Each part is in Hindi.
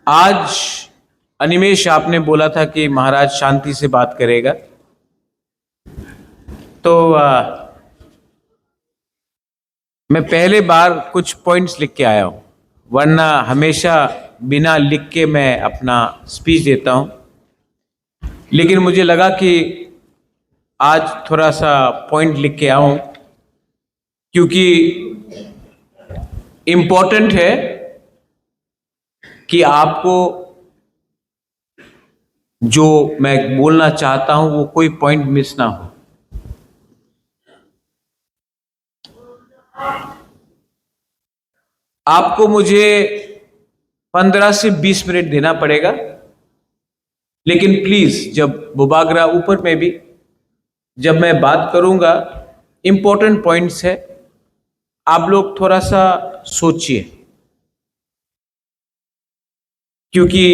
आज अनिमेश आपने बोला था कि महाराज शांति से बात करेगा, तो मैं पहले बार कुछ पॉइंट्स लिख के आया हूं, वरना हमेशा बिना लिख के मैं अपना स्पीच देता हूं। लेकिन मुझे लगा कि आज थोड़ा सा पॉइंट लिख के आऊं, क्योंकि इम्पोर्टेंट है कि आपको जो मैं बोलना चाहता हूं वो कोई पॉइंट मिस ना हो। आपको मुझे 15 से 20 मिनट देना पड़ेगा, लेकिन प्लीज जब बुबागरा ऊपर में भी जब मैं बात करूंगा, इंपॉर्टेंट पॉइंट्स है, आप लोग थोड़ा सा सोचिए, क्योंकि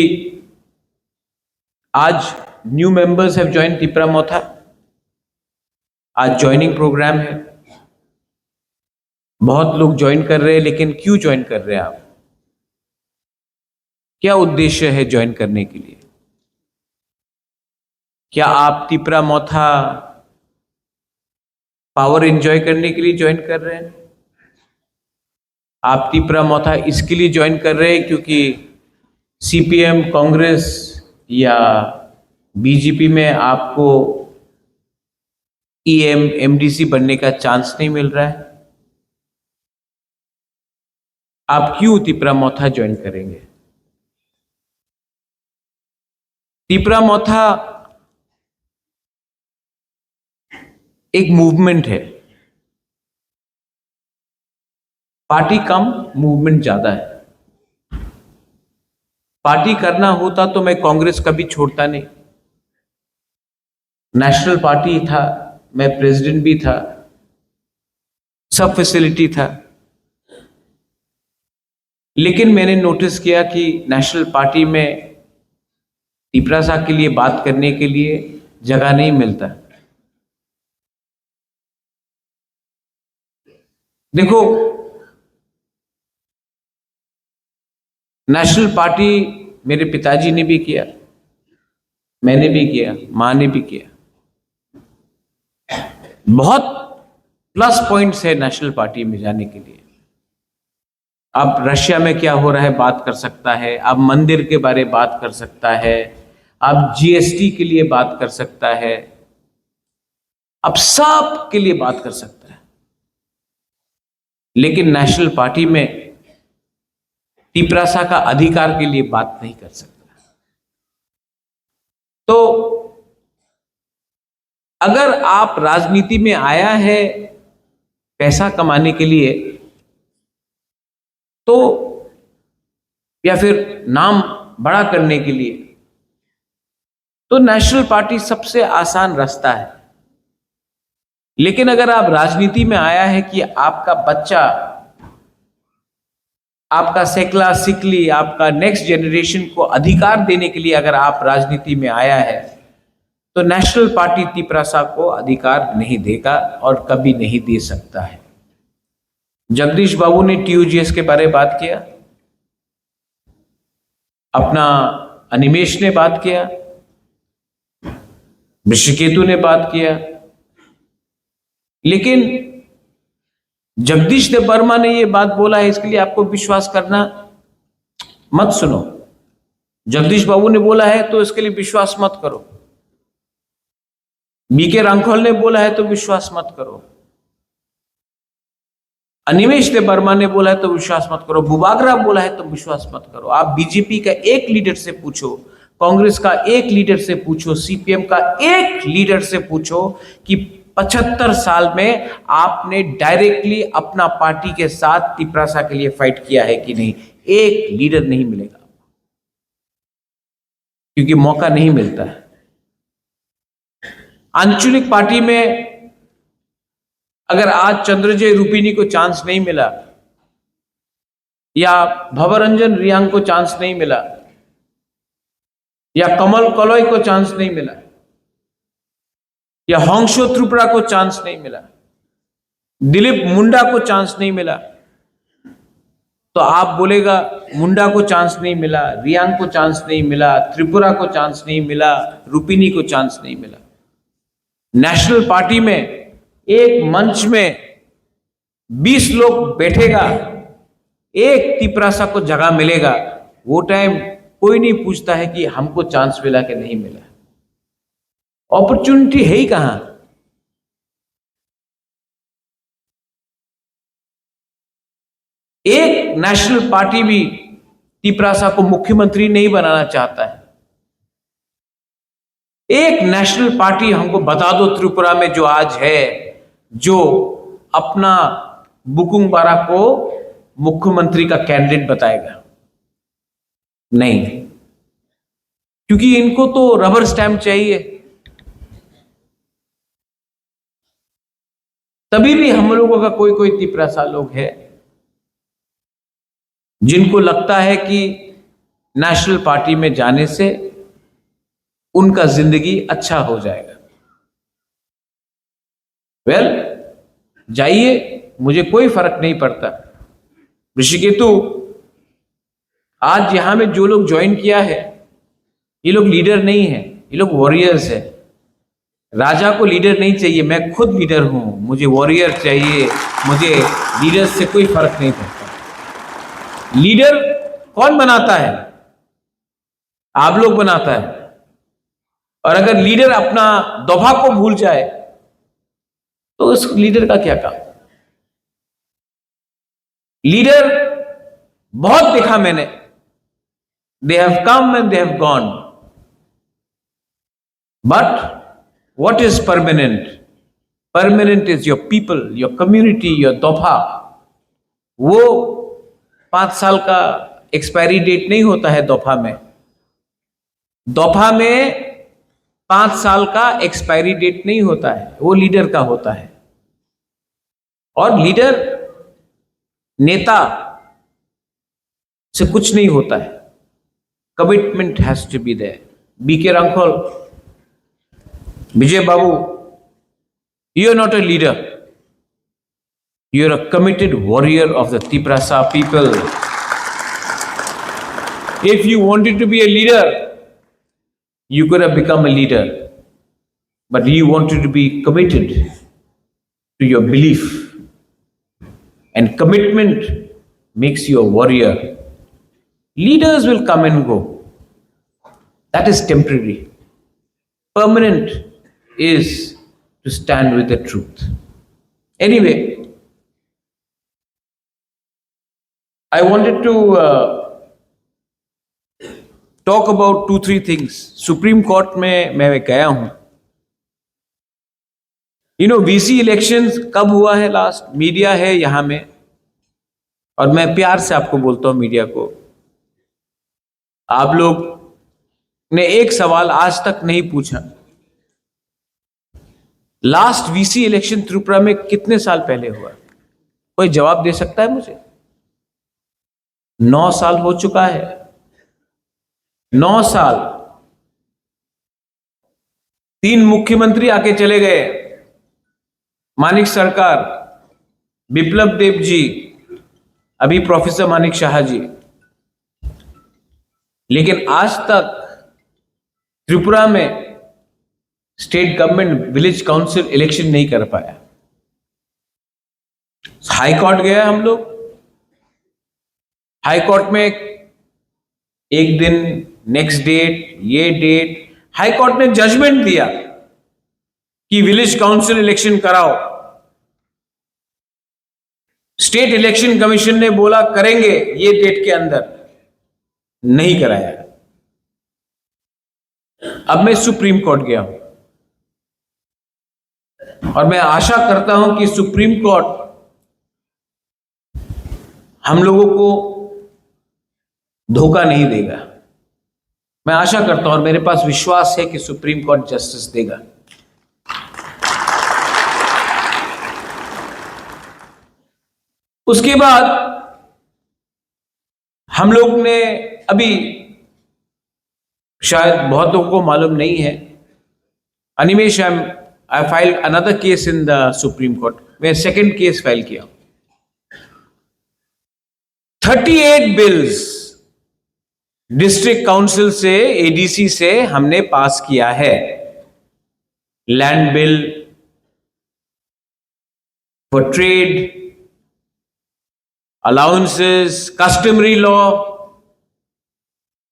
आज new members have join Tipra Motha. आज ज्वाइनिंग प्रोग्राम है, बहुत लोग ज्वाइन कर रहे हैं, लेकिन क्यों ज्वाइन कर रहे हैं आप? क्या उद्देश्य है ज्वाइन करने के लिए? क्या आप तिपरा मोथा पावर एंजॉय करने के लिए ज्वाइन कर रहे हैं? आप तिपरा मोथा इसके लिए ज्वाइन कर रहे हैं क्योंकि सीपीएम, कांग्रेस या बीजेपी में आपको ईएम, एमडीसी बनने का चांस नहीं मिल रहा है? आप क्यों तिपरा मोथा ज्वाइन करेंगे? तिपरा मोथा एक मूवमेंट है, पार्टी कम, मूवमेंट ज्यादा है। पार्टी करना होता तो मैं कांग्रेस कभी छोड़ता नहीं। नेशनल पार्टी था, मैं प्रेसिडेंट भी था, सब फैसिलिटी था, लेकिन मैंने नोटिस किया कि नेशनल पार्टी में तिपरा साहब के लिए बात करने के लिए जगह नहीं मिलता। देखो, नेशनल पार्टी मेरे पिताजी ने भी किया, मैंने भी किया, मां ने भी किया। बहुत प्लस पॉइंट्स है नेशनल पार्टी में जाने के लिए। अब रशिया में क्या हो रहा है बात कर सकता है, अब मंदिर के बारे में बात कर सकता है, अब जीएसटी के लिए बात कर सकता है, अब सब के लिए बात कर सकता है, लेकिन नेशनल पार्टी में तिपरासा का अधिकार के लिए बात नहीं कर सकता। तो अगर आप राजनीति में आया है पैसा कमाने के लिए, तो या फिर नाम बड़ा करने के लिए, तो नेशनल पार्टी सबसे आसान रास्ता है। लेकिन अगर आप राजनीति में आया है कि आपका बच्चा, आपका सेकला सिकली, आपका नेक्स्ट जनरेशन को अधिकार देने के लिए अगर आप राजनीति में आया है, तो नेशनल पार्टी तिपरासा को अधिकार नहीं देगा और कभी नहीं दे सकता है। जगदीश बाबू ने टीयूजीएस के बारे में बात किया, अपना अनिमेश ने बात किया, ऋषिकेतु ने बात किया, लेकिन जगदीश देव वर्मा ने यह बात बोला है, इसके लिए आपको विश्वास करना मत सुनो। जगदीश बाबू ने बोला है तो इसके लिए विश्वास मत करो। बीके रांखोल ने बोला है तो विश्वास मत करो। अनिमेश देव वर्मा ने बोला है तो विश्वास मत करो। बुबागरा बोला है तो विश्वास मत करो। आप बीजेपी का एक लीडर से पूछो, कांग्रेस का एक लीडर से पूछो, सीपीएम का एक लीडर से पूछो कि 75 साल में आपने डायरेक्टली अपना पार्टी के साथ तिपरासा के लिए फाइट किया है कि नहीं? एक लीडर नहीं मिलेगा, क्योंकि मौका नहीं मिलता है। आंचलिक पार्टी में अगर आज चंद्रजय रूपिनी को चांस नहीं मिला, या भवरंजन रियांग को चांस नहीं मिला, या कमल कलोई को चांस नहीं मिला, या होंगशो त्रिपुरा को चांस नहीं मिला, दिलीप मुंडा को चांस नहीं मिला, तो आप बोलेगा मुंडा को चांस नहीं मिला, रियांग को चांस नहीं मिला, त्रिपुरा को चांस नहीं मिला, रुपिनी को चांस नहीं मिला। नेशनल पार्टी में एक मंच में 20 लोग बैठेगा, एक तिपरासा को जगह मिलेगा, वो टाइम कोई नहीं पूछता है कि हमको चांस मिला कि नहीं मिला। अपॉर्चुनिटी है ही कहां? एक नेशनल पार्टी भी तिपरासा को मुख्यमंत्री नहीं बनाना चाहता है। एक नेशनल पार्टी हमको बता दो त्रिपुरा में जो आज है, जो अपना बुकुंग बारा को मुख्यमंत्री का कैंडिडेट बताएगा। नहीं, क्योंकि इनको तो रबर स्टैंप चाहिए। तभी भी हम लोगों का कोई कोई तिपरासा लोग है जिनको लगता है कि नेशनल पार्टी में जाने से उनका जिंदगी अच्छा हो जाएगा। वेल, जाइए, मुझे कोई फर्क नहीं पड़ता। ऋषिकेतु आज यहां में जो लोग ज्वाइन किया है, ये लोग लीडर नहीं है, ये लोग वॉरियर्स है। राजा को लीडर नहीं चाहिए, मैं खुद लीडर हूं, मुझे वॉरियर चाहिए, मुझे लीडर से कोई फर्क नहीं पड़ता। लीडर कौन बनाता है? आप लोग बनाता है। और अगर लीडर अपना दोभा को भूल जाए तो उस लीडर का क्या काम? लीडर बहुत देखा मैंने, they have come and they have gone, but what is permanent? Permanent is your people, your community, your दोभा। वो 5 साल का एक्सपायरी डेट नहीं होता है दोफा में। दोफा में 5 साल का एक्सपायरी डेट नहीं होता है, वो लीडर का होता है। और लीडर नेता से कुछ नहीं होता है, commitment has to be there. B K Hrangkhawl, Bijoy babu, you are not a leader, you are a committed warrior of the Tiprasa people. If you wanted to be a leader, you could have become a leader, but you wanted to be committed to your belief, and commitment makes you a warrior. Leaders will come and go, that is temporary. Permanent is to stand with the truth. Anyway, I wanted to talk about 2-3 things. Supreme court में मैं गया हूं। वीसी इलेक्शंस कब हुआ है लास्ट? मीडिया है यहां में, और मैं प्यार से आपको बोलता हूं मीडिया को, आप लोग ने एक सवाल आज तक नहीं पूछा। लास्ट वीसी इलेक्शन त्रिपुरा में कितने साल पहले हुआ? कोई जवाब दे सकता है मुझे? 9 साल हो चुका है। 9 साल। 3 मुख्यमंत्री आके चले गए, मानिक सरकार, बिप्लब देव जी, अभी प्रोफेसर मानिक शाह जी, लेकिन आज तक त्रिपुरा में state government village council election नहीं कर पाया। हाई कोर्ट गया हम लोग, हाई कोर्ट में एक दिन, नेक्स्ट डेट, ये डेट, हाई कोर्ट ने जजमेंट दिया कि विलेज काउंसिल इलेक्शन कराओ। स्टेट इलेक्शन कमीशन ने बोला करेंगे ये डेट के अंदर, नहीं कराया। अब मैं सुप्रीम कोर्ट गया हूं और मैं आशा करता हूं कि सुप्रीम कोर्ट हम लोगों को धोखा नहीं देगा। मैं आशा करता हूं और मेरे पास विश्वास है कि सुप्रीम कोर्ट जस्टिस देगा। उसके बाद हम लोग ने अभी, शायद बहुत लोगों को मालूम नहीं है, Animesh, I file another case in the supreme court. मैं सेकंड केस फाइल किया। 38 बिल्स डिस्ट्रिक्ट काउंसिल से, एडीसी से हमने पास किया है। Land bill, for trade, allowances, customary law,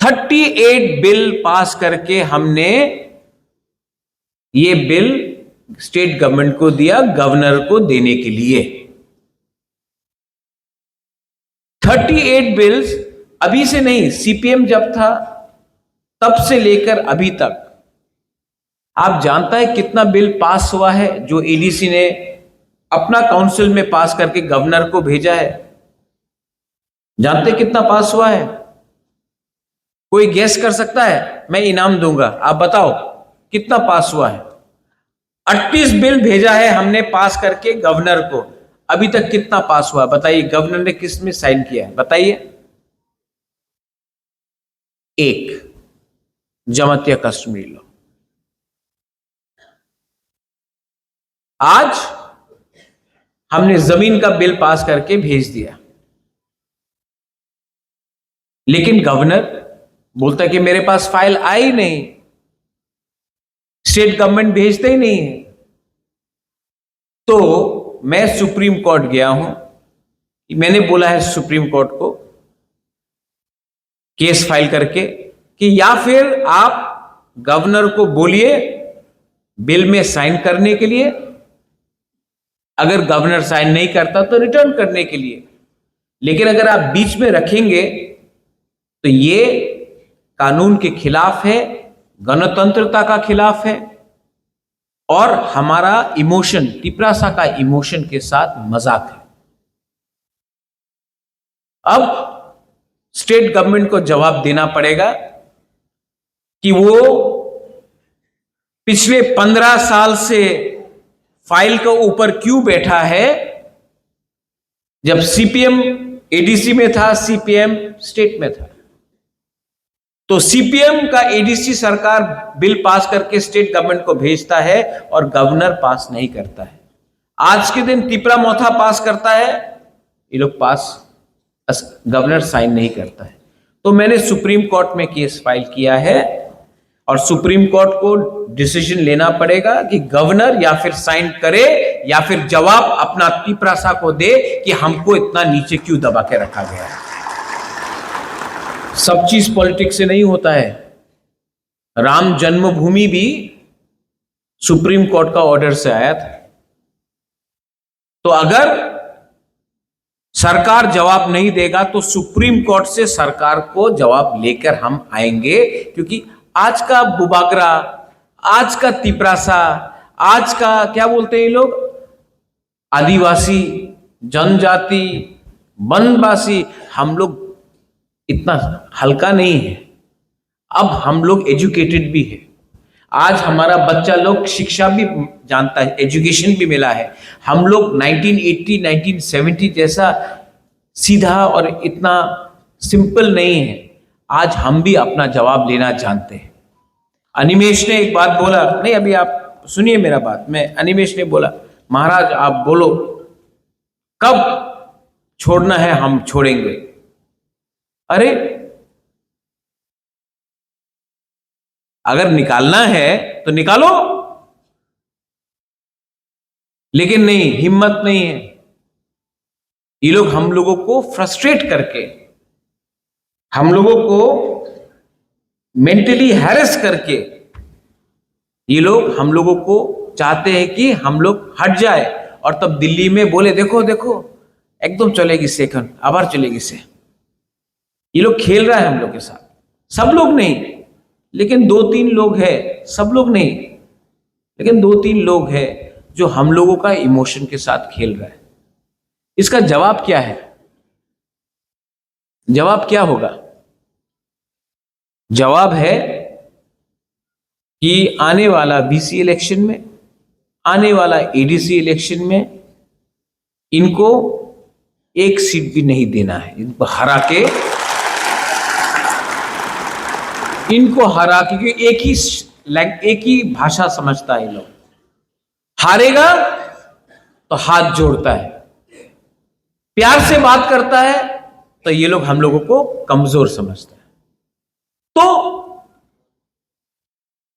38 bill pass करके हमने ये बिल स्टेट गवर्नमेंट को दिया, गवर्नर को देने के लिए। 38 बिल्स अभी से नहीं, सीपीएम जब था तब से लेकर अभी तक। आप जानता है कितना बिल पास हुआ है जो एडीसी ने अपना काउंसिल में पास करके गवर्नर को भेजा है? जानते कितना पास हुआ है? कोई गेस कर सकता है? मैं इनाम दूंगा, आप बताओ कितना पास हुआ है। 38 बिल भेजा है हमने पास करके गवर्नर को, अभी तक कितना पास हुआ बताइए? गवर्नर ने किस में साइन किया है बताइए? एक, जमातिया कश्मीर लॉ। आज हमने जमीन का बिल पास करके भेज दिया, लेकिन गवर्नर बोलता है कि मेरे पास फाइल आई नहीं, स्टेट गवर्नमेंट भेजते ही नहीं है। तो मैं सुप्रीम कोर्ट गया हूं, मैंने बोला है सुप्रीम कोर्ट को केस फाइल करके कि या फिर आप गवर्नर को बोलिए बिल में साइन करने के लिए, अगर गवर्नर साइन नहीं करता तो रिटर्न करने के लिए। लेकिन अगर आप बीच में रखेंगे तो ये कानून के खिलाफ है, गणतंत्रता का खिलाफ है, और हमारा इमोशन, तिपरासा का इमोशन के साथ मजाक है। अब स्टेट गवर्नमेंट को जवाब देना पड़ेगा कि वो पिछले 15 साल से फाइल के ऊपर क्यों बैठा है। जब सीपीएम एडीसी में था, सीपीएम स्टेट में था, तो सीपीएम का एडीसी सरकार बिल पास करके स्टेट गवर्नमेंट को भेजता है और गवर्नर पास नहीं करता है। आज के दिन तिपरा मोथा पास करता है, ये लोग पास, गवर्नर साइन नहीं करता है। तो मैंने सुप्रीम कोर्ट में केस फाइल किया है और सुप्रीम कोर्ट को डिसीजन लेना पड़ेगा कि गवर्नर या फिर साइन करे या फिर जवाब अपना तिपरासा को दे कि हमको इतना नीचे क्यों दबा के रखा गया है। सब चीज पॉलिटिक्स से नहीं होता है। राम जन्मभूमि भी सुप्रीम कोर्ट का ऑर्डर से आया था। तो अगर सरकार जवाब नहीं देगा तो सुप्रीम कोर्ट से सरकार को जवाब लेकर हम आएंगे, क्योंकि आज का बुबागरा, आज का तिपरासा, आज का क्या बोलते हैं ये लोग, आदिवासी, जनजाति, वनवासी, हम लोग इतना हल्का नहीं है। अब हम लोग एजुकेटेड भी है। आज हमारा बच्चा लोग शिक्षा भी जानता है, एजुकेशन भी मिला है। हम लोग 1980, 1970 जैसा सीधा और इतना सिंपल नहीं है। आज हम भी अपना जवाब लेना जानते हैं। अनिमेश ने एक बात बोला, नहीं अभी आप सुनिए मेरा बात, मैं अनिमेश ने बोला महाराज आप बोलो कब छोड़ना है, हम छोड़ेंगे। अरे अगर निकालना है तो निकालो, लेकिन नहीं, हिम्मत नहीं है। ये लोग हम लोगों को फ्रस्ट्रेट करके, हम लोगों को मेंटली हैरेस करके, ये लोग हम लोगों को चाहते हैं कि हम लोग हट जाए और तब दिल्ली में बोले देखो देखो एकदम चलेगी सेकंड, आभार चलेगी से। ये लोग खेल रहा है हम लोग के साथ। सब लोग नहीं, लेकिन 2-3 लोग हैं, सब लोग नहीं, लेकिन 2-3 लोग हैं जो हम लोगों का इमोशन के साथ खेल रहा है। इसका जवाब क्या है? जवाब क्या होगा? जवाब है कि आने वाला बीसी इलेक्शन में, आने वाला एडीसी इलेक्शन में इनको एक सीट भी नहीं देना है। इनको हरा के, क्योंकि एक ही भाषा समझता है। लोग हारेगा तो हाथ जोड़ता है, प्यार से बात करता है तो ये लोग हम लोगों को कमजोर समझते हैं। तो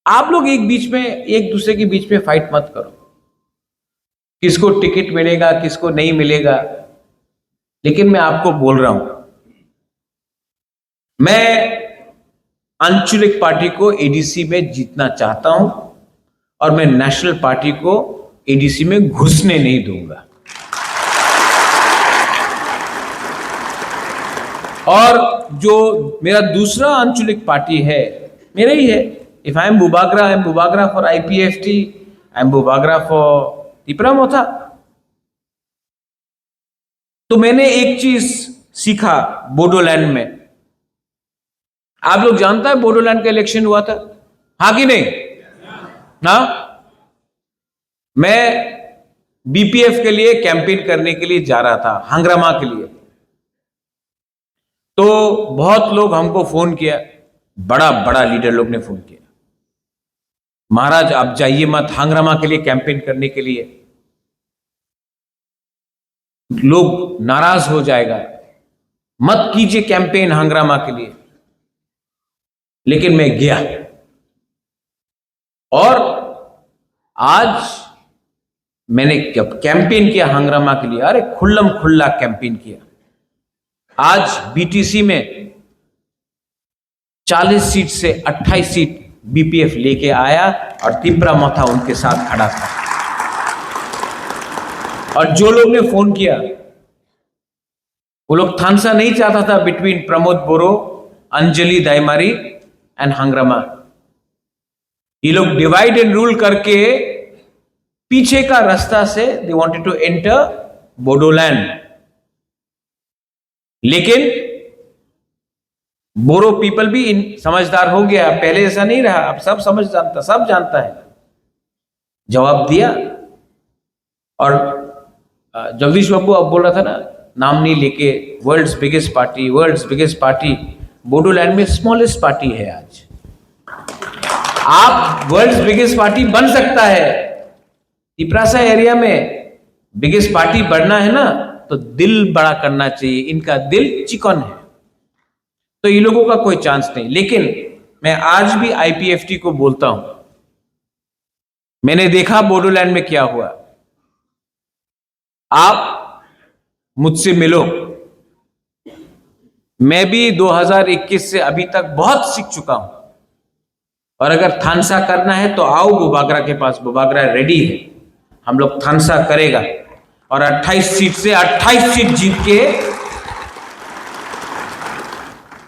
आप लोग एक दूसरे के बीच में फाइट मत करो, किसको टिकट मिलेगा किसको नहीं मिलेगा। लेकिन मैं आपको बोल रहा हूं, मैं आंचलिक पार्टी को एडीसी में जीतना चाहता हूं और मैं नेशनल पार्टी को एडीसी में घुसने नहीं दूंगा। और जो मेरा दूसरा आंचलिक पार्टी है मेरा ही है। If I am Bubagra, I am Bubagra for IPFT, I am Bubagra for Tipra Motha. तो मैंने एक चीज सीखा बोडोलैंड में। आप लोग जानता है बोडोलैंड का इलेक्शन हुआ था, हाँ कि नहीं? ना, मैं बीपीएफ के लिए कैंपेन करने के लिए जा रहा था, हंग्रामा के लिए। तो बहुत लोग हमको फोन किया, बड़ा बड़ा लीडर लोग ने फोन किया, महाराज आप जाइए मत हंग्रामा के लिए कैंपेन करने के लिए, लोग नाराज हो जाएगा, मत कीजिए कैंपेन हंग्रामा के लिए। लेकिन मैं गया और आज मैंने जब कैंपेन किया हंग्रामा के लिए, अरे खुल्लम खुल्ला कैंपेन किया। आज बीटीसी में 40 सीट से 28 सीट बीपीएफ लेके आया और तिपरा मोथा उनके साथ खड़ा था। और जो लोग ने फोन किया वो लोग थानसा नहीं चाहता था बिटवीन प्रमोद बोरो, अंजलि दाइमारी एंड हंग्रामा। ये लोग डिवाइड एंड रूल करके पीछे का रास्ता से they wanted to enter Bodoland. लेकिन बोरो पीपल भी समझदार हो गया, पहले ऐसा नहीं रहा, अब सब सब जानता है, जवाब दिया। और जगदीश बाबू अब बोल रहा था ना, नाम नहीं लेके, वर्ल्ड्स बिगेस्ट पार्टी बोडोलैंड में स्मॉलेस्ट पार्टी है। आज आप वर्ल्ड्स बिगेस्ट पार्टी बन सकता है। तिपरासा एरिया में बिगेस्ट पार्टी बढ़ना है ना, तो दिल बड़ा करना चाहिए। इनका दिल चिकन है, तो इन लोगों का कोई चांस नहीं। लेकिन मैं आज भी आईपीएफटी को बोलता हूं, मैंने देखा बोडोलैंड में क्या हुआ। आप मुझसे मिलो, मैं भी 2021 से अभी तक बहुत सीख चुका हूं। और अगर थानसा करना है तो आओ बुबागरा के पास, बुबागरा रेडी है, हम लोग थानसा करेगा और 28 सीट से 28 सीट जीत के,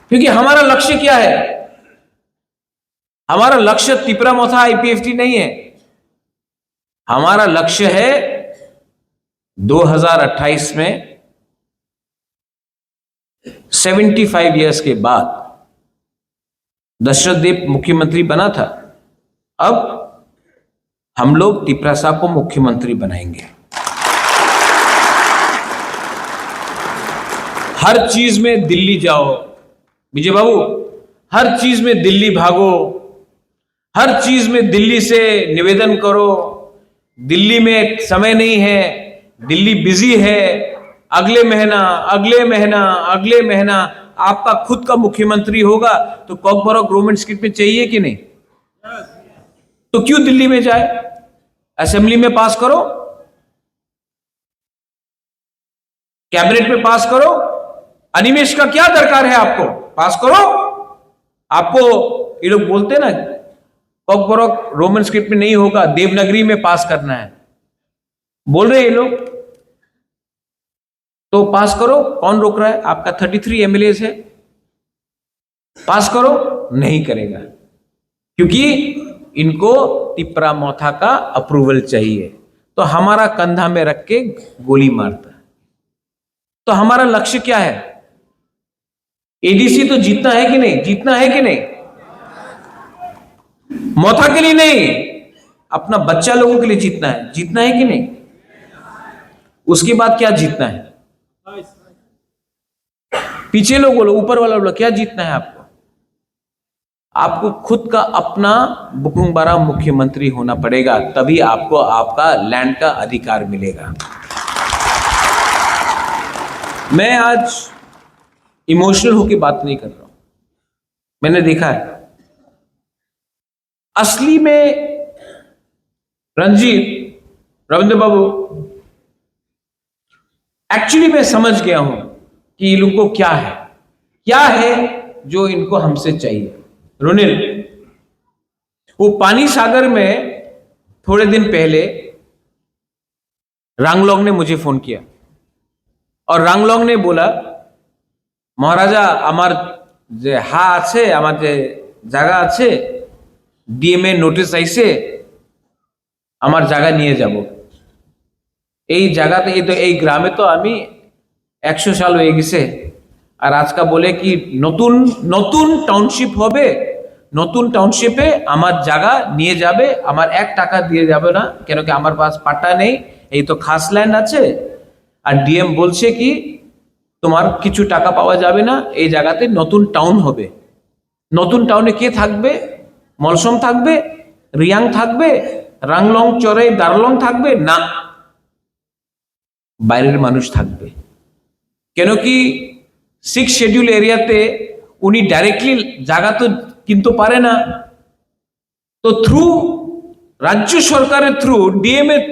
क्योंकि हमारा लक्ष्य क्या है? हमारा लक्ष्य तिपरा मोथा आईपीएफटी नहीं है। हमारा लक्ष्य है 2028 में 75 इयर्स के बाद दशरथ देव मुख्यमंत्री बना था, अब हम लोग तिपरासा को मुख्यमंत्री बनाएंगे। हर चीज में दिल्ली जाओ विजय बाबू, हर चीज में दिल्ली भागो, हर चीज में दिल्ली से निवेदन करो, दिल्ली में समय नहीं है, दिल्ली बिजी है, अगले महीना आपका खुद का मुख्यमंत्री होगा तो कॉकबरॉक गवर्नमेंट स्क्रिप्ट में चाहिए कि नहीं? तो क्यों दिल्ली में जाए? असेंबली में पास करो, कैबिनेट में पास करो। अनिमेश का क्या दरकार है? आपको पास करो। आपको ये लोग बोलते ना कॉकबरॉक रोमन स्क्रिप्ट में नहीं होगा, देवनागरी में पास करना है, बोल रहे ये लोग, तो पास करो। कौन रोक रहा है? आपका 33 एमएलए है, पास करो। नहीं करेगा, क्योंकि इनको तिपरा मोथा का अप्रूवल चाहिए। तो हमारा कंधा में रख के गोली मारता है। तो हमारा लक्ष्य क्या है? एडीसी तो जीतना है कि नहीं? जीतना है कि नहीं? मोथा के लिए नहीं, अपना बच्चा लोगों के लिए जीतना है। जीतना है कि नहीं? उसके बाद क्या जीतना है? पीछे लोग बोलो, ऊपर वाला बोलो, क्या जीतना है आपको? आपको खुद का अपना बुकुंबारा मुख्यमंत्री होना पड़ेगा, तभी आपको आपका लैंड का अधिकार मिलेगा। मैं आज इमोशनल होके बात नहीं कर रहा हूं, मैंने देखा है असली में रंजीत, रविंद्र बाबू, एक्चुअली मैं समझ गया हूं कि ये लोग को क्या है जो इनको हमसे चाहिए। रुनिल, वो पानी सागर में थोड़े दिन पहले रांगलोंग ने मुझे फोन किया और रांगलोंग ने बोला, महाराजा আমার যে হা আছে, আমার যে জায়গা আছে, ডিএমএ নোটিশ আইছে, আমার জায়গা নিয়ে যাব। এই জায়গাতে এই গ্রামে তো আমি 100 সাল হয়ে গেছে, আর আজকে বলে কি নতুন নতুন টাউনশিপ হবে, নতুন টাউনশিপে আমার জায়গা নিয়ে যাবে, আমার 1 টাকা দিয়ে যাবে না, কেন কি আমার পাস পাট্টা নেই, এই তো খাস ল্যান্ড আছে। আর ডিএম বলছে কি তোমার কিছু টাকা পাওয়া যাবে না, এই জায়গাতে নতুন টাউন হবে। নতুন টাউনে কে থাকবে? মলসম থাকবে, রিয়াং থাকবে, রাংলং চরে দারলং থাকবে না, বাইরের মানুষ থাকবে। কেন কি 6 শিডিউল এরিয়াতে উনি ডাইরেক্টলি জায়গা তো কিনতে পারে না, তো থ্রু রাজ্য সরকারের থ্রু, ডিএম এর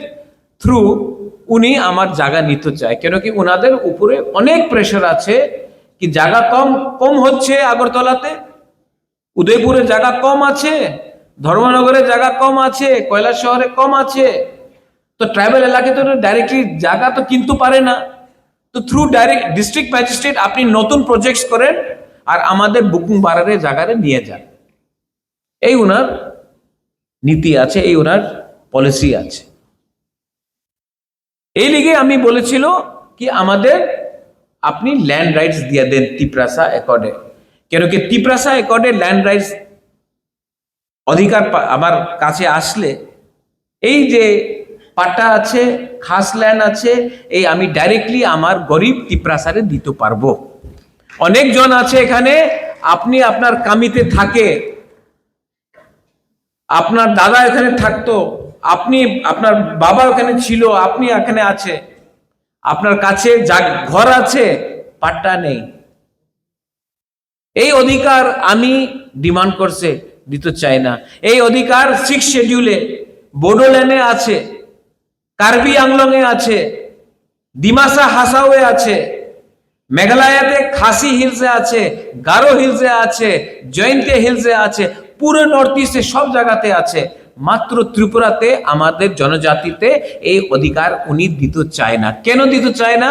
থ্রু উনি আমার জায়গা নিতে চায়। কেন কি ওনাদের উপরে অনেক প্রেশার আছে কি জায়গা কম হচ্ছে, আগরতলাতে, উদয়পুরে জায়গা কম আছে, ধর্মনগরে জায়গা কম আছে, কৈলাস শহরে কম আছে, তো ট্রাইবাল এলাকায় তো ডাইরেক্টলি জায়গা তো কিনতে পারে না। তো থ্রু ডাইরেক্ট ডিস্ট্রিক্ট ম্যাজিস্ট্রেট আপনি নতুন প্রজেক্টস করেন আর আমাদের বুকুং বাড়ারে জায়গারে নিয়ে যান, এই ওনার নীতি আছে, এই ওনার পলিসি আছে। এই লিগে আমি বলেছিল কি আমাদের আপনি ল্যান্ড রাইটস দিয়ে দেন তিপ্রাসা একর্ডে, কেন কি তিপ্রাসা একর্ডে ল্যান্ড রাইটস অধিকার আমার কাছে আসলে এই যে পাট্টা আছে, খাস ল্যান্ড আছে, এই আমি ডাইরেক্টলি আমার গরিব তিপ্রাসারে দিতে পারবো। অনেকজন আছে এখানে, আপনি আপনার কামিতে থাকে, আপনার দাদা এখানে থাকতো, আপনি আপনার বাবা ওখানে ছিল, আপনি এখানে আছে, আপনার কাছে ঘর আছে, পাট্টা নেই। এই অধিকার আমি ডিমান্ড করছে, দিতে চাই না। এই অধিকার 6 শিডিউলে বোডোল্যান্ডে আছে, কার্বি আংলং এ আছে, ডিমাসা হাসাওয়ে আছে, মেঘালয়তে খাসি হিলসে আছে, গারো হিলসে আছে, জয়ন্তে হিলসে আছে, পুরো নর্থ ইস্টে সব জায়গাতে আছে। মাত্র ত্রিপুরাতে আমাদের জনজাতিতে এই অধিকার উনি দিতে চায় না। কেন দিতে চায় না?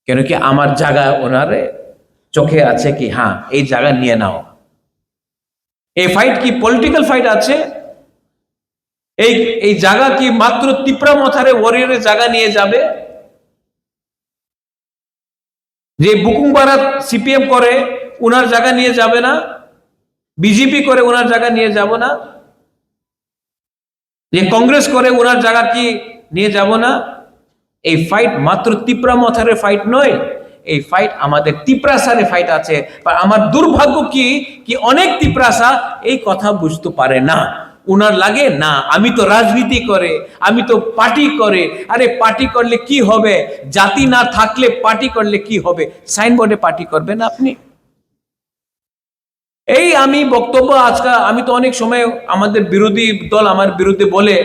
কেন কি আমার জায়গা ওনারে চোখে আছে কি হ্যাঁ এই জায়গা নিয়ে নাও। এই ফাইট কি পলিটিক্যাল ফাইট আছে? এই জায়গা কি মাত্র তিপ্রা মথারে ওয়ারিয়রের জায়গা নিয়ে যাবে? যে বুকুংবাড়া সিপিএম করে ওনার জায়গা নিয়ে যাবে না, বিজেপি করে ওনার জায়গা নিয়ে যাব না, যে কংগ্রেস করে ওনার জায়গা কি নিয়ে যাব না? এই ফাইট মাত্র তিপ্রা মথারে ফাইট নয়, এই ফাইট আমাদের তিপ্রাসারে ফাইট আছে। আমার দুর্ভাগ্য কি অনেক তিপ্রাসা এই কথা বুঝতে পারে না। ওনার লাগে না আমি তো রাজনীতি করে, আমি তো পার্টি করে। আরে পার্টি করলে কি হবে? জাতি না থাকলে পার্টি করলে কি হবে? সাইনবোর্ডে পার্টি করবেন আপনি? এই আমি বক্তব্য আজকে আমি তো অনেক সময় আমাদের বিরোধী দল আমার বিরুদ্ধে বলে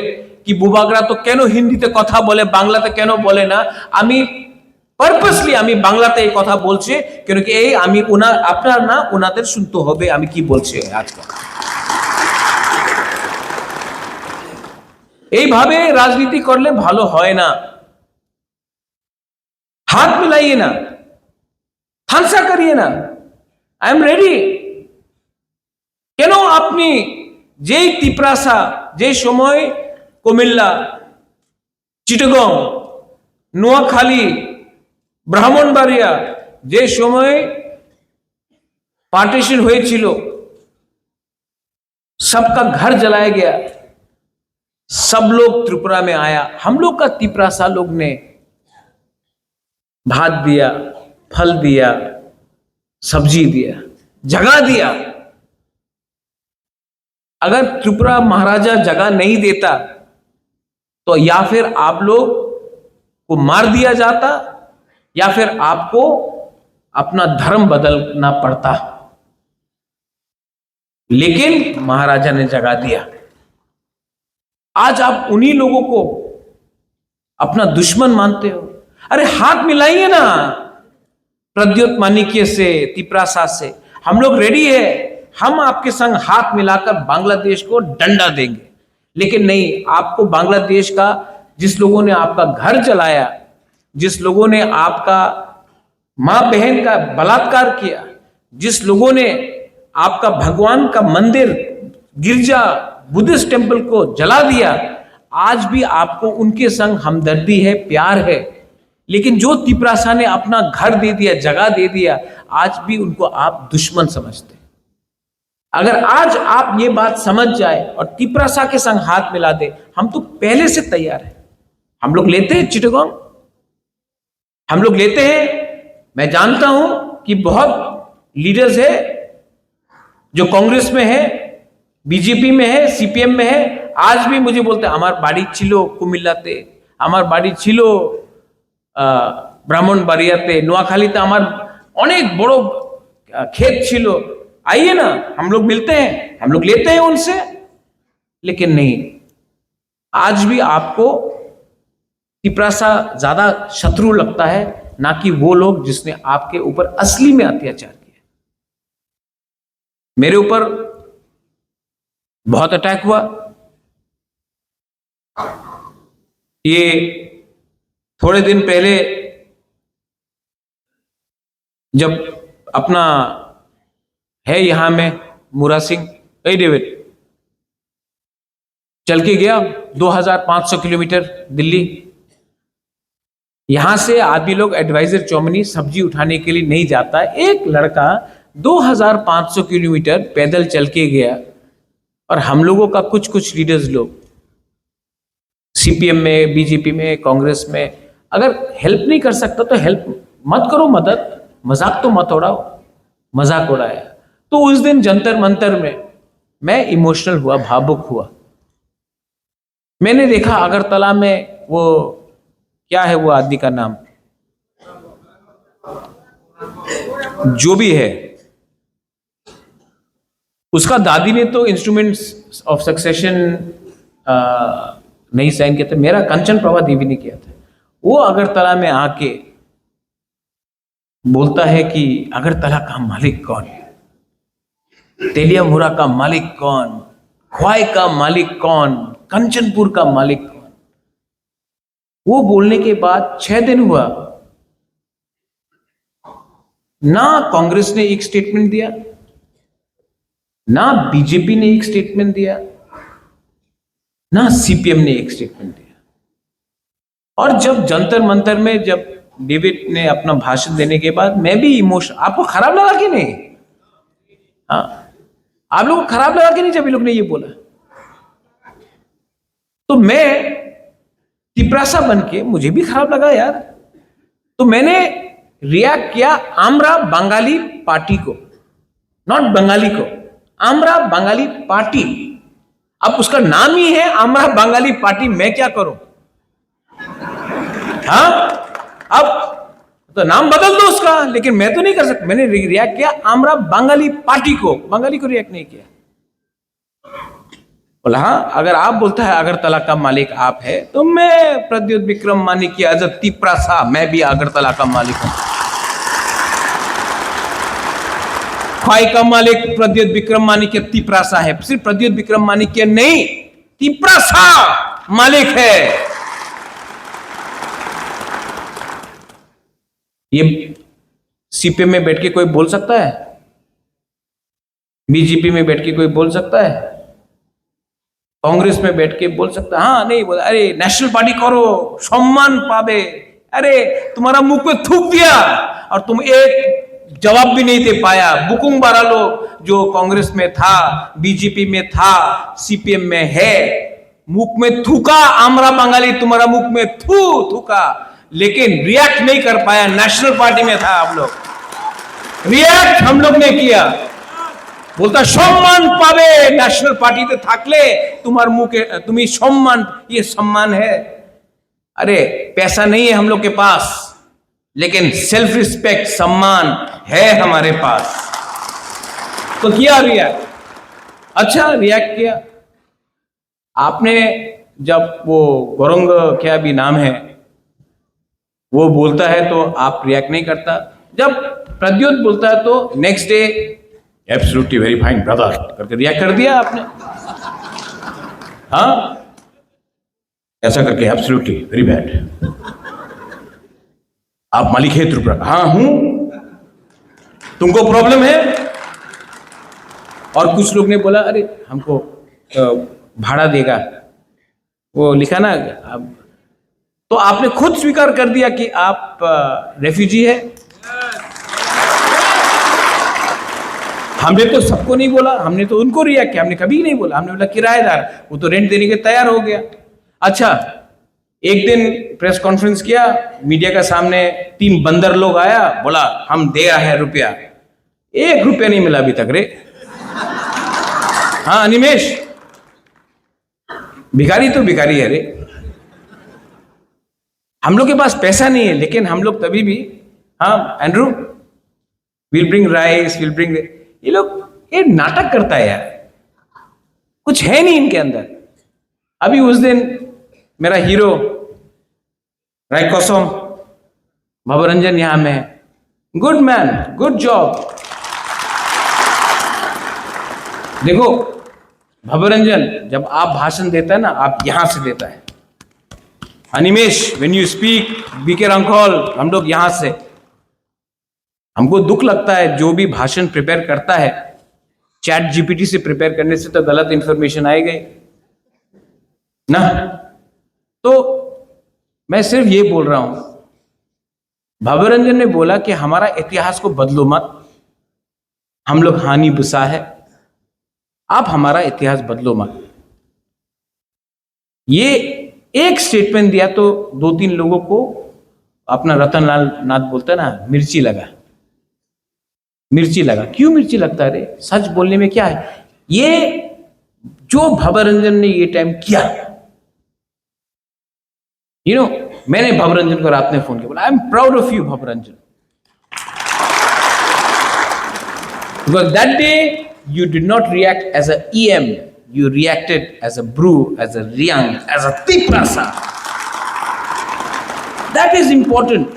কি বুবাগরা তো কেন হিন্দিতে কথা বলে, বাংলাতে কেন বলে না। আমি পারপাসলি আমি বাংলাতে এই কথা বলছি, কেন কি এই আমি আপনার না ওনাদের শুনতে হবে আমি কি বলছি আজকে। এইভাবে রাজনীতি করলে ভালো হয় না। হাত মিলাইয়ে না, থানসা করিয়ে না। I am ready. কেন আপনি যেই তিপ্রাসা যে সময় কুমিল্লা, চিটাগং, নোয়াখালী, ব্রাহ্মণবাড়িয়া যে সময় पार्टीशन হয়েছিল, सबका घर जलाया गया, सब लोग त्रिपुरा में आया। हम लोग का तिप्रासा लोग ने भात दिया, फल दिया, सब्जी दिया, जगह दिया। अगर त्रिपुरा महाराजा जगह नहीं देता तो या फिर आप लोग को मार दिया जाता या फिर आपको अपना धर्म बदलना पड़ता, लेकिन महाराजा ने जगा दिया। आज आप उन्हीं लोगों को अपना दुश्मन मानते हो। अरे हाथ मिलाइए ना प्रद्योत माणिक्य से, तिपरासा से। हम लोग रेडी है, हम आपके संग हाथ मिलाकर बांग्लादेश को डंडा देंगे। लेकिन नहीं, आपको बांग्लादेश का, जिस लोगों ने आपका घर जलाया, जिस लोगों ने आपका मां बहन का बलात्कार किया, जिस लोगों ने आपका भगवान का मंदिर, गिरजा, बुद्धिस्ट टेंपल को जला दिया, आज भी आपको उनके संग हमदर्दी है, प्यार है। लेकिन जो तिपरासा ने अपना घर दे दिया, जगह दे दिया, आज भी उनको आप दुश्मन समझते। अगर आज आप ये बात समझ जाए और तिपरासा के संग हाथ मिला दे, हम तो पहले से तैयार है। हम लोग लेते हैं चिटगांव, हम लोग लेते हैं। मैं जानता हूं कि बहुत लीडर्स है जो कांग्रेस में है, बीजेपी में है, सीपीएम में है, आज भी मुझे बोलते हैं हमार बाड़ी छिलो कुमिल्लाते, हमार बाड़ी छिलो ब्राह्मण बाड़ियाते, নোয়াখালীতে আমার অনেক বড় खेत छिलो, आइए ना, हम लोग मिलते हैं, हम लोग लेते हैं उनसे। लेकिन नहीं, आज भी आपको तिपरासा ज्यादा शत्रु लगता है, ना कि वो लोग जिसने आपके ऊपर असली में अत्याचार किया। मेरे ऊपर बहुत अटैक हुआ। ये थोड़े दिन पहले जब अपना है यहां में मुरा सिंह, ए डेविड, चल के गया 2500 किलोमीटर दिल्ली। यहां से आदमी लोग एडवाइजर चौमनी सब्जी उठाने के लिए नहीं जाता है। एक लड़का 2500 किलोमीटर पैदल चल के गया। और हम लोगों का कुछ कुछ लीडर्स लोग सीपीएम में, बीजेपी में, कांग्रेस में, अगर हेल्प नहीं कर सकता तो हेल्प मत करो, मदद, मजाक तो मत उड़ाओ। मजाक उड़ाया तो उस दिन जंतर मंतर में मैं इमोशनल हुआ, भावुक हुआ। मैंने देखा अगरतला में वो क्या है वो आदमी का नाम, जो भी है, उसका दादी ने तो इंस्ट्रूमेंट्स ऑफ सक्सेशन नहीं साइन किया था, मेरा कंचन प्रभा देवी ने किया था। वो अगरतला में आके बोलता है कि अगरतला का मालिक कौन है, तेलियामुरा का मालिक कौन, ख्वाई का मालिक कौन, कंचनपुर का मालिक कौन। वो बोलने के बाद 6 दिन हुआ ना कांग्रेस ने एक स्टेटमेंट दिया, ना बीजेपी ने एक स्टेटमेंट दिया, ना सीपीएम ने एक स्टेटमेंट दिया। और जब जंतर मंतर में जब डेविड ने अपना भाषण देने के बाद मैं भी इमोशन, आपको खराब लगा कि नहीं? हाँ, आप लोगों को खराब लगा कि नहीं जब ये लोग ने ये बोला? तो मैं तिपरासा बन के मुझे भी खराब लगा यार। तो मैंने रिएक्ट किया आमरा बंगाली पार्टी को, नॉट बंगाली को, आमरा बंगाली पार्टी। अब उसका नाम ही है आमरा बंगाली पार्टी, मैं क्या करूं? हाँ, अब तो नाम बदल दो उसका, लेकिन मैं तो नहीं कर सकता। मैंने रिएक्ट किया आमरा बंगाली पार्टी को, बंगाली को रिएक्ट नहीं किया। बोला हाँ, अगर आप बोलता है अगरतला का मालिक आप है, तो मैं प्रद्योत विक्रम माणिक्य एज अ तिपरासा, मैं भी अगरतला का मालिक हूं। ख्वाई का मालिक प्रद्योत विक्रम माणिक्य तिपरासा है, सिर्फ प्रद्योत विक्रम माणिक्य नहीं, तिपरासा मालिक है। ये सीपीएम में बैठ के कोई बोल सकता है? बीजेपी में बैठ के कोई बोल सकता है? कांग्रेस में बैठ के बोल सकता है? हाँ, नहीं बोला। अरे नेशनल पार्टी करो, सम्मान पावे। अरे तुम्हारा मुंह पे थूक दिया और तुम एक जवाब भी नहीं दे पाया। बुकुंग बारा लोग जो कांग्रेस में था, बीजेपी में था, सीपीएम में है, मुख में थूका आमरा बंगाली, तुम्हारा मुख में थूका, लेकिन रिएक्ट नहीं कर पाया। नेशनल पार्टी में था आप लोग, रिएक्ट हम लोग ने किया। बोलता सम्मान पावे, नेशनल पार्टी थाकले तुम्हार मुखे तुम्हें सम्मान, ये सम्मान है? अरे पैसा नहीं है हम लोग के पास, लेकिन सेल्फ रिस्पेक्ट, सम्मान है हमारे पास। तो किया रिएक्ट, अच्छा रिएक्ट किया आपने। जब वो गौरंग क्या भी नाम है वो बोलता है तो आप रिएक्ट नहीं करता। जब प्रद्योत बोलता है तो next day absolutely very fine brother करके रिएक्ट कर दिया आपने। हाँ, ऐसा करके एब्सोल्युटली वेरी बैड, आप मालिक है त्रिपुरा? हाँ हूं। तुमको प्रॉब्लम है? और कुछ लोग ने बोला अरे हमको भाड़ा देगा, वो लिखा ना। अब तो आपने खुद स्वीकार कर दिया कि आप रेफ्यूजी है। हमने तो सबको नहीं बोला, हमने तो उनको रिएक्ट किया, हमने कभी नहीं बोला। हमने बोला किराएदार, वो तो रेंट देने के तैयार हो गया। अच्छा, एक दिन प्रेस कॉन्फ्रेंस किया, मीडिया का सामने 3 बंदर लोग आया, बोला हम दे रहे हैं रुपया। 1 रुपया नहीं मिला अभी तक रे। हाँ अनिमेश, भिखारी तो भिखारी है रे। हम लोग के पास पैसा नहीं है, लेकिन हम लोग तभी भी, हाँ Andrew will bring rice, will bring, ये लोग ये नाटक करता है यार, कुछ है नहीं इनके अंदर। अभी उस दिन मेरा हीरो रायकोसम भवरंजन यहां में है, गुड मैन, गुड जॉब। देखो भवरंजन जब आप भाषण देता है ना, आप यहां से देता है। Animesh when you speak, BK Rankhol, हम लोग यहां से। हमको दुख लगता है जो भी भाषण प्रिपेयर करता है, चैट जीपीटी से प्रिपेयर करने से तो गलत इंफॉर्मेशन आएगी ना। तो मैं सिर्फ ये बोल रहा हूं, भवरंजन ने बोला कि हमारा इतिहास को बदलो मत, हम लोग हानि बुसा है, आप हमारा इतिहास बदलो मत। ये एक स्टेटमेंट दिया तो 2-3 लोगों को, अपना रतन लाल नाथ बोलता है ना, मिर्ची लगा, मिर्ची लगा। क्यों मिर्ची लगता है रे? सच बोलने में क्या है? ये जो भवरंजन ने ये टाइम किया, यू नो, मैंने भवरंजन को रात में फोन किया, बोला I am proud of you Bhabaranjan, because that day you did not react as a EM, you reacted as a brew, as a Riang, as a Tiprasa. That is important.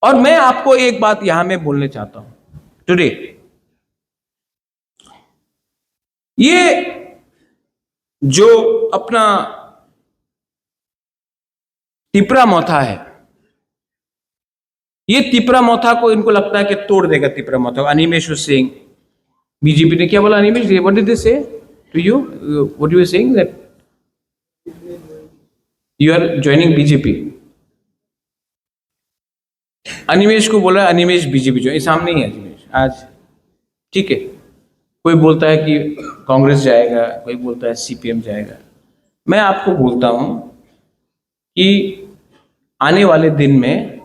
और मैं आपको एक बात यहां में बोलने चाहता हूं टुडे, ये जो अपना तिपरा मोथा है, ये तिपरा मोथा को इनको लगता है कि तोड़ देगा तिपरा मोथा। अनिमेश सिंह, बीजेपी ने क्या बोला? Animesh, what did they say to you? What you are saying that you are joining BJP? Animesh को बोला अनिमेश बीजेपी जो, सामने ही है अनिमेश आज, ठीक है। कोई बोलता है कि कांग्रेस जाएगा, कोई बोलता है सीपीएम जाएगा। मैं आपको बोलता हूं कि आने वाले दिन में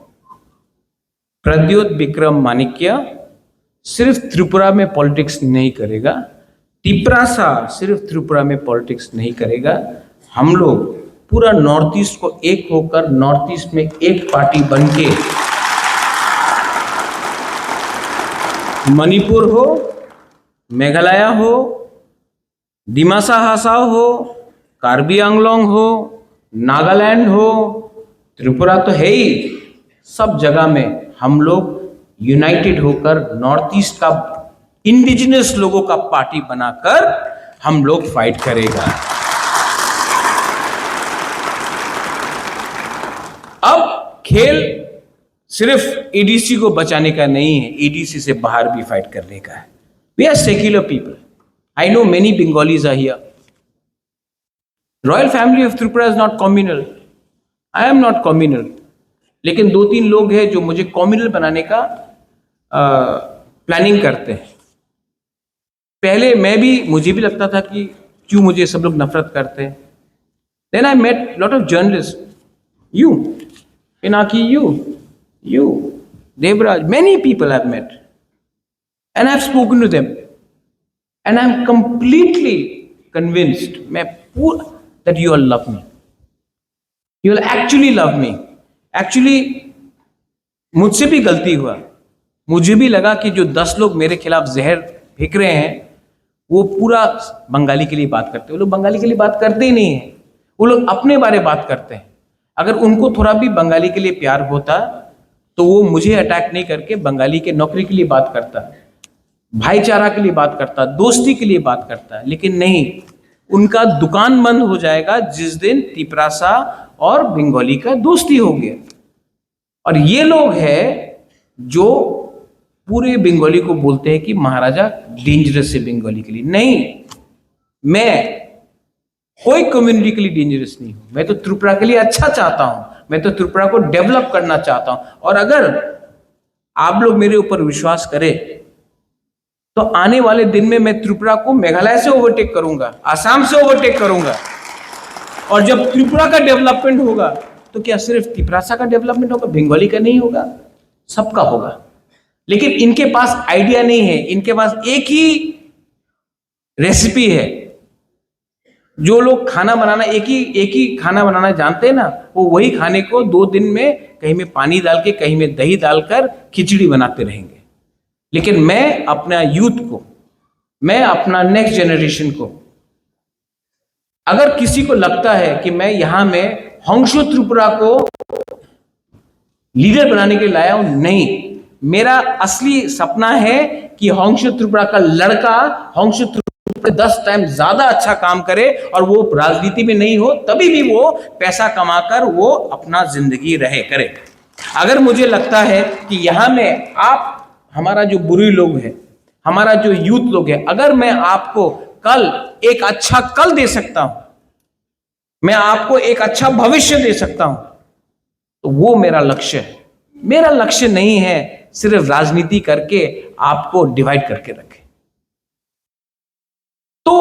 प्रद्योत विक्रम माणिक्य सिर्फ त्रिपुरा में पॉलिटिक्स नहीं करेगा, तिपरासा सिर्फ त्रिपुरा में पॉलिटिक्स नहीं करेगा। हम लोग पूरा नॉर्थ ईस्ट को एक होकर, नॉर्थ ईस्ट में एक पार्टी बनके, मणिपुर हो, मेघालय हो, डिमासा हासाओ हो, कार्बी आंगलोंग हो, नागालैंड हो, त्रिपुरा तो है ही, सब जगह में हम लोग यूनाइटेड होकर नॉर्थ ईस्ट का इंडिजिनस लोगों का पार्टी बनाकर हम लोग फाइट करेगा। अब खेल सिर्फ एडीसी को बचाने का नहीं है, एडीसी से बाहर भी फाइट करने का है। We are secular people, I know many Bengalis are here. Royal family of Tripura is not communal, I am not communal, लेकिन 2-3 लोग हैं जो मुझे कम्युनल बनाने का प्लानिंग करते हैं। पहले मुझे भी लगता था कि क्यों मुझे सब लोग नफरत करते हैं। Then I met lot of journalist, you Pinaki, you Devraj, many people I've met and I've spoken to them and I'm completely convinced that you all love me, you will actually love me. Actually मुझसे भी गलती हुआ, मुझे भी लगा कि जो 10 लोग मेरे खिलाफ जहर फेंक रहे हैं वो पूरा बंगाली के लिए बात करते हैं। वो लोग बंगाली के लिए बात करते ही नहीं है, वो लोग अपने बारे बात करते हैं। अगर उनको थोड़ा भी बंगाली के लिए प्यार होता तो वो मुझे अटैक नहीं करके बंगाली के नौकरी के लिए बात करता, भाईचारा के लिए बात करता, दोस्ती के लिए बात करता। लेकिन नहीं, उनका दुकान बंद हो जाएगा जिस दिन तिपरासा और बंगाली का दोस्ती हो गया। और ये लोग हैं जो पूरे बंगाली को बोलते हैं कि महाराजा डेंजरस है बंगाली के लिए। नहीं, मैं कोई कम्युनिटी के लिए डेंजरस नहीं हूं। मैं तो त्रिपुरा के लिए अच्छा चाहता हूं, मैं तो त्रिपुरा को डेवलप करना चाहता हूं। और अगर आप लोग मेरे ऊपर विश्वास करें तो आने वाले दिन में मैं त्रिपुरा को मेघालय से ओवरटेक करूंगा, आसाम से ओवरटेक करूंगा। और जब त्रिपुरा का डेवलपमेंट होगा तो क्या सिर्फ तिपरासा का डेवलपमेंट होगा, बंगाली का नहीं होगा, सबका होगा। लेकिन इनके पास आइडिया नहीं है, इनके पास एक ही रेसिपी है। जो लोग खाना बनाना एक ही खाना बनाना जानते हैं ना, वो वही खाने को 2 दिन में कहीं में पानी डाल के कहीं में दही डालकर खिचड़ी बनाते रहेंगे। लेकिन मैं अपना यूथ को, मैं अपना नेक्स्ट जनरेशन को, अगर किसी को लगता है कि मैं यहां में होंशो त्रिपुरा को लीडर बनाने के लिए लाया हूं, नहीं। मेरा असली सपना है कि होंशो त्रिपुरा का लड़का होंशो त्रिपुरा 10 टाइम ज्यादा अच्छा काम करे और वो राजनीति में नहीं हो, तभी भी वो पैसा कमाकर वो अपना जिंदगी रहे करे। अगर मुझे लगता है कि यहां में आप, हमारा जो बुरी लोग है, हमारा जो यूथ लोग है, अगर मैं आपको कल एक अच्छा कल दे सकता हूं, मैं आपको एक अच्छा भविष्य दे सकता हूं, तो वो मेरा लक्ष्य है। मेरा लक्ष्य नहीं है सिर्फ राजनीति करके आपको डिवाइड करके रखे। तो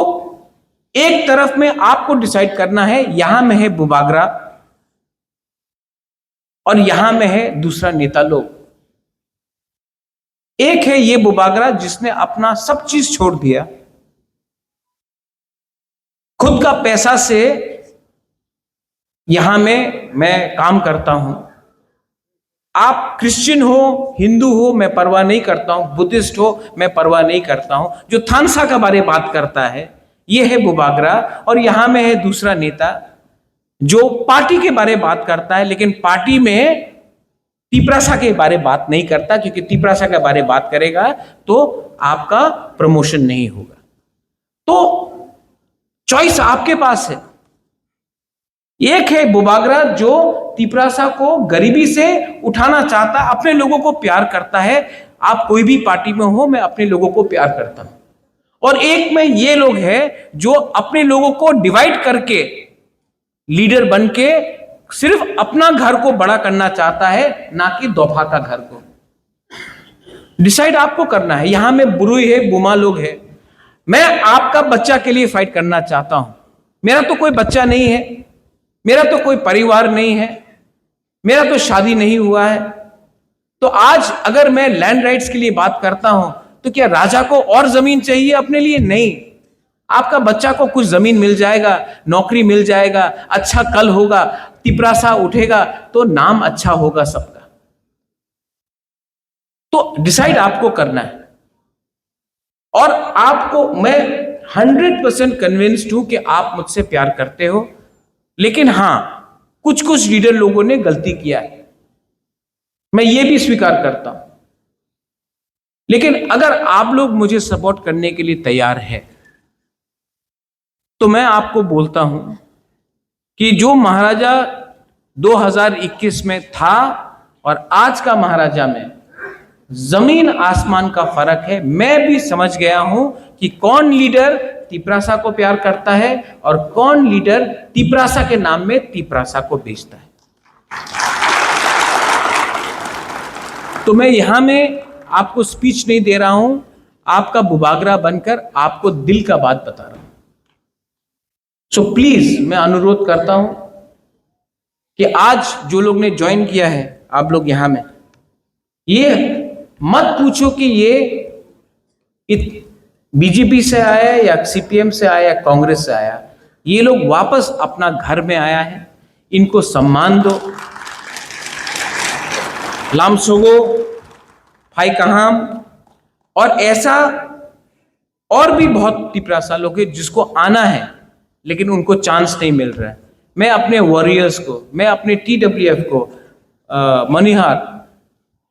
एक तरफ में आपको डिसाइड करना है, यहां में है बुबागरा और यहां में है दूसरा नेता लोग। एक है ये बुबागरा जिसने अपना सब चीज छोड़ दिया, खुद का पैसा से यहां में मैं काम करता हूं। आप क्रिश्चियन हो, हिंदू हो, मैं परवाह नहीं करता हूं, बुद्धिस्ट हो, मैं परवाह नहीं करता हूं। जो थानसा का बारे बात करता है ये है बुबागरा। और यहां में है दूसरा नेता जो पार्टी के बारे बात करता है, लेकिन पार्टी में तिपरासा के बारे बात नहीं करता, क्योंकि तिपरासा के बारे बात करेगा तो आपका प्रमोशन नहीं होगा। तो चॉइस आपके पास है। एक है बुबागरा जो तिपरासा को गरीबी से उठाना चाहता, अपने लोगों को प्यार करता है। आप कोई भी पार्टी में हो, मैं अपने लोगों को प्यार करता हूं। और एक में ये लोग हैं जो अपने लोगों को डिवाइड करके लीडर बन के सिर्फ अपना घर को बड़ा करना चाहता है, ना कि दोफा का घर को। डिसाइड आपको करना है। यहां में बुरुई है, बुमा लोग है। मैं आपका बच्चा के लिए फाइट करना चाहता हूं। मेरा तो कोई बच्चा नहीं है, मेरा तो कोई परिवार नहीं है, मेरा तो शादी नहीं हुआ है। तो आज अगर मैं लैंड राइट्स के लिए बात करता हूं तो क्या राजा को और जमीन चाहिए अपने लिए? नहीं। आपका बच्चा को कुछ जमीन मिल जाएगा, नौकरी मिल जाएगा, अच्छा कल होगा, तिपरासा उठेगा तो नाम अच्छा होगा सबका। तो डिसाइड आपको करना है। और आपको मैं 100% कन्विंस्ड हूं कि आप मुझसे प्यार करते हो। लेकिन हां, कुछ लीडर लोगों ने गलती किया है, मैं ये भी स्वीकार करता हूं। लेकिन अगर आप लोग मुझे सपोर्ट करने के लिए तैयार है तो मैं आपको बोलता हूं कि जो महाराजा 2021 में था और आज का महाराजा में जमीन आसमान का फर्क है। मैं भी समझ गया हूं कि कौन लीडर तिपरासा को प्यार करता है और कौन लीडर तिपरासा के नाम में तिपरासा को बेचता है। तो मैं यहां में आपको स्पीच नहीं दे रहा हूं, आपका बुबागरा बनकर आपको दिल का बात बता रहा हूं। सो प्लीज मैं अनुरोध करता हूं कि आज जो लोग ने ज्वाइन किया है, आप लोग यहां में, ये मत पूछो कि ये बीजेपी से आया या सीपीएम से आया या कांग्रेस से आया। ये लोग वापस अपना घर में आया है, इनको सम्मान दो। लामसोगो, फाइकाहाम और ऐसा और भी बहुत तिपरासा लोग हैं जिसको आना है लेकिन उनको चांस नहीं मिल रहा है। मैं अपने वॉरियर्स को, मैं अपने TWF को, मनिहार,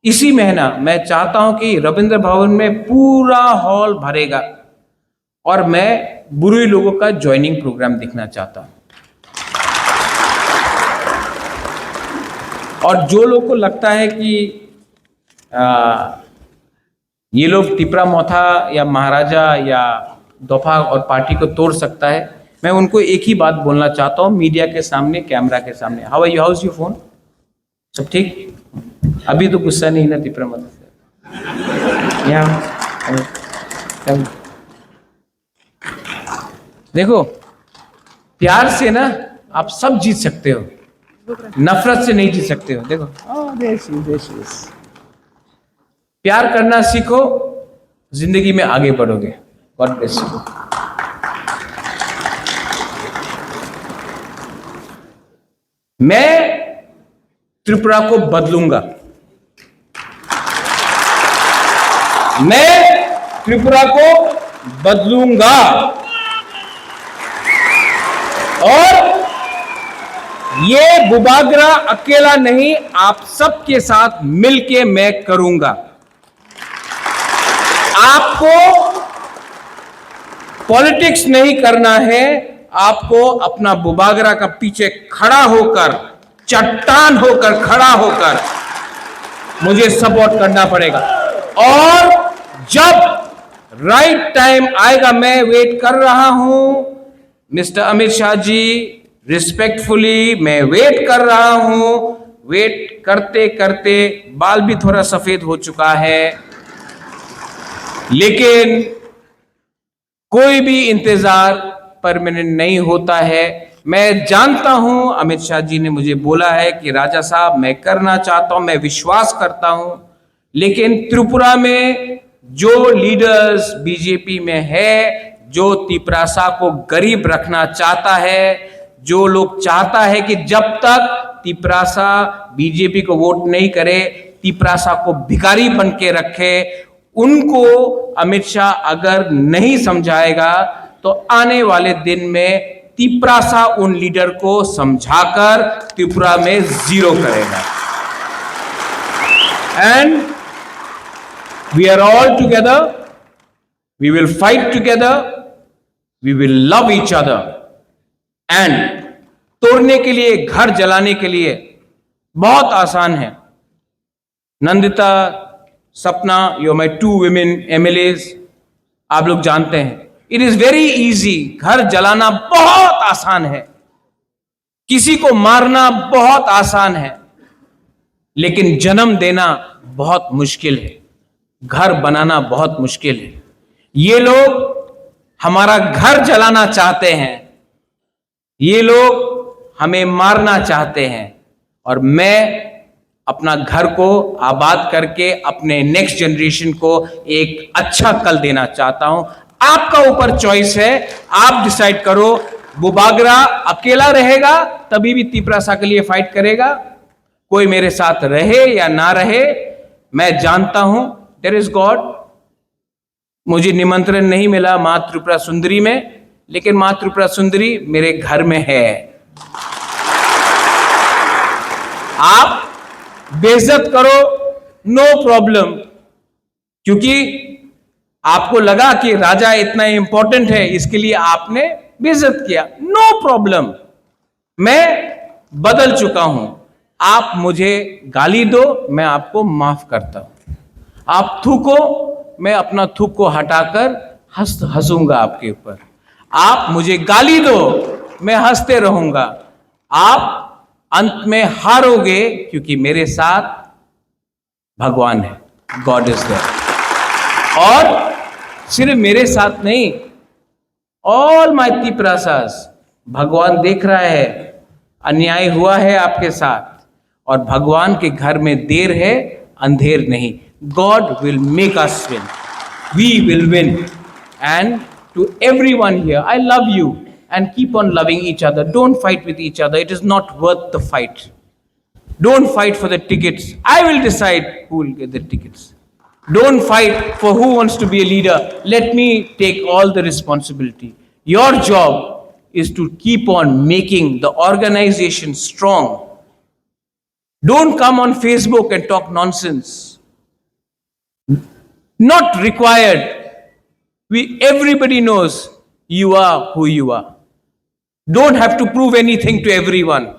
इसी महीना मैं चाहता हूं कि रविंद्र भवन में पूरा हॉल भरेगा और मैं बुरुई लोगों का ज्वाइनिंग प्रोग्राम देखना चाहता हूं। और जो लोग को लगता है कि ये लोग तिपरा मोथा या महाराजा या दोफा और पार्टी को तोड़ सकता है, मैं उनको एक ही बात बोलना चाहता हूं मीडिया के सामने, कैमरा के सामने। How are you, how is your phone, सब ठीक? अभी तो गुस्सा नहीं ना तिपरा मोथा से? देखो, प्यार से ना आप सब जीत सकते हो, नफरत से नहीं जीत सकते हो। देखो, प्यार करना सीखो, जिंदगी में आगे बढ़ोगे। God bless you. मैं त्रिपुरा को बदलूंगा, मैं त्रिपुरा को बदलूंगा और ये बुबागरा अकेला नहीं, आप सबके साथ मिलके मैं करूंगा। आपको पॉलिटिक्स नहीं करना है, आपको अपना बुबागरा का पीछे खड़ा होकर, चट्टान होकर खड़ा होकर मुझे सपोर्ट करना पड़ेगा। और जब राइट टाइम आएगा, मैं वेट कर रहा हूं मिस्टर अमित शाह जी, रिस्पेक्टफुली मैं वेट कर रहा हूं। वेट करते करते बाल भी थोड़ा सफेद हो चुका है, लेकिन कोई भी इंतजार परमानेंट नहीं होता है। मैं जानता हूं अमित शाह जी ने मुझे बोला है कि राजा साहब मैं करना चाहता हूं, मैं विश्वास करता हूं, लेकिन त्रिपुरा में जो लीडर्स बीजेपी में है, जो तिपरासा को गरीब रखना चाहता है, जो लोग चाहता है कि जब तक तिपरासा बीजेपी को वोट नहीं करे, तिपरासा को भिखारी बन के रखे, उनको अमित शाह अगर नहीं समझाएगा तो आने वाले दिन में तिपरासा उन लीडर को समझाकर त्रिपुरा में जीरो करेगा। And we are all together, we will fight together, we will love each other. And तोड़ने के लिए, घर जलाने के लिए बहुत आसान है। Nandita, Sapna, you are my 2 women MLAs, आप लोग जानते हैं, इट इज वेरी इजी। घर जलाना बहुत आसान है, किसी को मारना बहुत आसान है, लेकिन जन्म देना बहुत मुश्किल है, घर बनाना बहुत मुश्किल है। ये लोग हमारा घर जलाना चाहते हैं, ये लोग हमें मारना चाहते हैं, और मैं अपना घर को आबाद करके अपने नेक्स्ट जनरेशन को एक अच्छा कल देना चाहता हूं। आपका ऊपर चॉइस है, आप डिसाइड करो। बुबागरा अकेला रहेगा तभी भी तिपरासा के लिए फाइट करेगा, कोई मेरे साथ रहे या ना रहे, मैं जानता हूं देयर इज गॉड। मुझे निमंत्रण नहीं मिला मां त्रिपुरा सुंदरी में, लेकिन मां त्रिपुरा सुंदरी मेरे घर में है। आप बेइज्जत करो, नो प्रॉब्लम, क्योंकि आपको लगा कि राजा इतना इंपॉर्टेंट है, इसके लिए आपने बेइज्जत किया, नो प्रॉब्लम। मैं बदल चुका हूं, आप मुझे गाली दो, मैं आपको माफ करता हूं। आप थूको, मैं अपना थूक को हटाकर हंसूंगा आपके ऊपर। आप मुझे गाली दो, मैं हंसते रहूंगा। आप अंत में हारोगे, क्योंकि मेरे साथ भगवान है, गॉड इज देयर। और सिर्फ मेरे साथ नहीं, ऑल माय तिपरासास, भगवान देख रहा है, अन्याय हुआ है आपके साथ, और भगवान के घर में देर है, अंधेर नहीं। God will make us win, we will win. And to everyone here, I love you and keep on loving each other. Don't fight with each other. It is not worth the fight. Don't fight for the tickets. I will decide who will get the tickets. Don't fight for who wants to be a leader. Let me take all the responsibility. Your job is to keep on making the organization strong. Don't come on Facebook and talk nonsense. Not required. Everybody knows you are who you are. Don't have to prove anything to everyone.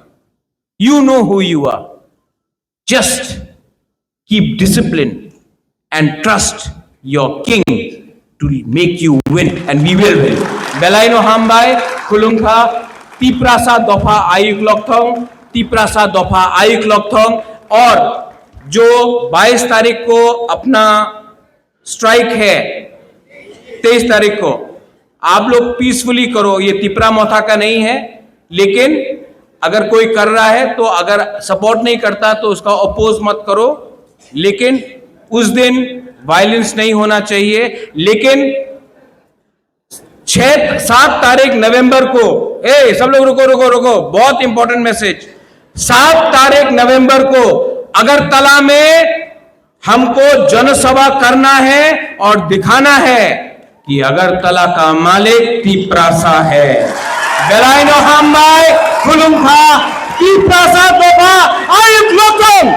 You know who you are. Just keep discipline and trust your king to make you win, and we will win. Belaino Hambai, Kulungha, Tiprasa Dofa Ayuk Lokthong, Tiprasa Dofa Ayuk Lokthong, और जो 22 तारीख को अपना स्ट्राइक है, 23 तारीख को आप लोग पीसफुली करो. ये तिपरा मोथा का नहीं है, लेकिन अगर कोई कर रहा है तो अगर सपोर्ट नहीं करता तो उसका अपोज मत करो. लेकिन उस दिन वायलेंस नहीं होना चाहिए. लेकिन 7 तारीख नवंबर को, सब लोग रुको, बहुत इंपॉर्टेंट मैसेज. 7 तारीख नवंबर को अगरतला में हमको जनसभा करना है और दिखाना है कि अगरतला का मालिक तिप्रासा है. बेलाइनो हामबाई खुलुमखा तिप्रासा दोफा आयुक लोकम.